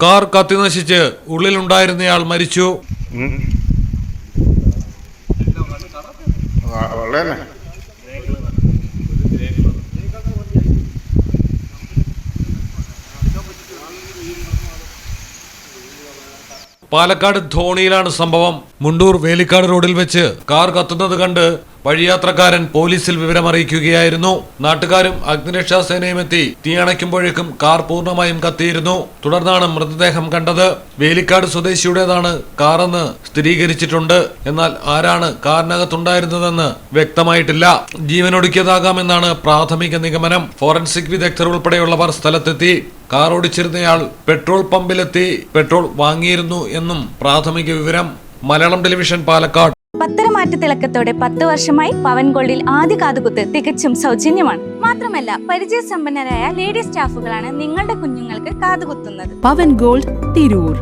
Car കത്തിനശിച്ച് ഉള്ളിലുണ്ടായിരുന്നയാൾ മരിച്ചു. പാലക്കാട് ധോണിയിലാണ് സംഭവം. മുണ്ടൂർ വേലിക്കാട് റോഡിൽ വെച്ച് കാർ കത്തുന്നത് കണ്ട് വഴിയാത്രക്കാരൻ പോലീസിൽ വിവരമറിയിക്കുകയായിരുന്നു. നാട്ടുകാരും അഗ്നിരക്ഷാ സേനയും എത്തി തീയണയ്ക്കുമ്പോഴേക്കും കാർ പൂർണ്ണമായും കത്തിയിരുന്നു. തുടർന്നാണ് മൃതദേഹം കണ്ടത്. വേലിക്കാട് സ്വദേശിയുടേതാണ് കാറെന്ന് സ്ഥിരീകരിച്ചിട്ടുണ്ട്. എന്നാൽ ആരാണ് കാറിനകത്തുണ്ടായിരുന്നതെന്ന് വ്യക്തമായിട്ടില്ല. ജീവനൊടുക്കിയതാകാമെന്നാണ് പ്രാഥമിക നിഗമനം. ഫോറൻസിക് വിദഗ്ധർ ഉൾപ്പെടെയുള്ളവർ സ്ഥലത്തെത്തി. കാർ ഓടിച്ചിരുന്നയാൾ പെട്രോൾ പമ്പിലെത്തി പെട്രോൾ വാങ്ങിയിരുന്നു എന്നും പ്രാഥമിക വിവരം. മലയാളം ടെലിവിഷൻ, പാലക്കാട്. പത്തരമാറ്റ തിളക്കത്തോടെ 10 വർഷമായി പവൻ ഗോൾഡിൽ ആദ്യ കാതുകുത്ത് തികച്ചും സൗജന്യമാണ്. മാത്രമല്ല പരിചയസമ്പന്നരായ ലേഡി സ്റ്റാഫുകളാണ് നിങ്ങളുടെ കുഞ്ഞുങ്ങൾക്ക് കാതുകുത്തുന്നത്. പവൻ ഗോൾഡ്, തിരൂർ.